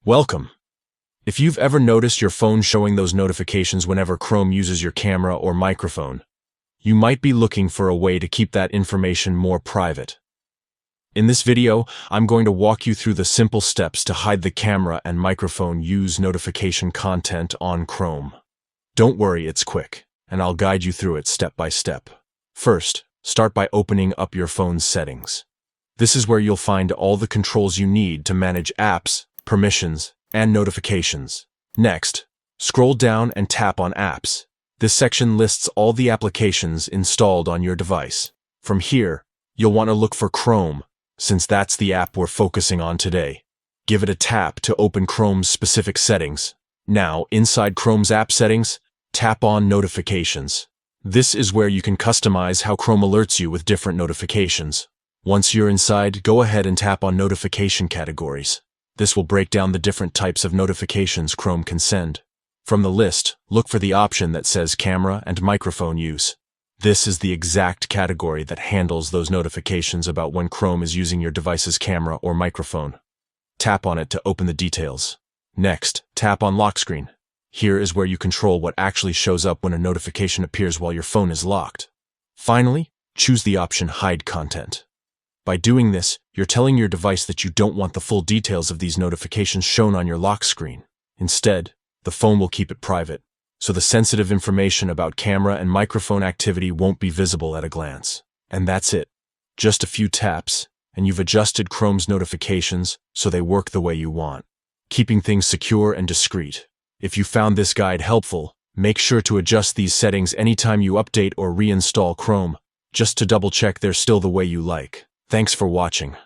Welcome. If you've ever noticed your phone showing those notifications whenever Chrome uses your camera or microphone, you might be looking for a way to keep that information more private. In this video, I'm going to walk you through the simple steps to hide the camera and microphone use notification content on Chrome. Don't worry, it's quick, and I'll guide you through it step by step. First, start by opening up your phone's settings. This is where you'll find all the controls you need to manage apps, permissions, and notifications. Next, scroll down and tap on Apps. This section lists all the applications installed on your device. From here, you'll want to look for Chrome, since that's the app we're focusing on today. Give it a tap to open Chrome's specific settings. Now, inside Chrome's app settings, tap on Notifications. This is where you can customize how Chrome alerts you with different notifications. Once you're inside, go ahead and tap on Notification Categories. This will break down the different types of notifications Chrome can send. From the list, look for the option that says Camera and Microphone Use. This is the exact category that handles those notifications about when Chrome is using your device's camera or microphone. Tap on it to open the details. Next, tap on Lock Screen. Here is where you control what actually shows up when a notification appears while your phone is locked. Finally, choose the option Hide Content. By doing this, you're telling your device that you don't want the full details of these notifications shown on your lock screen. Instead, the phone will keep it private, so the sensitive information about camera and microphone activity won't be visible at a glance. And that's it. Just a few taps, and you've adjusted Chrome's notifications so they work the way you want, keeping things secure and discreet. If you found this guide helpful, make sure to adjust these settings anytime you update or reinstall Chrome, just to double-check they're still the way you like. Thanks for watching.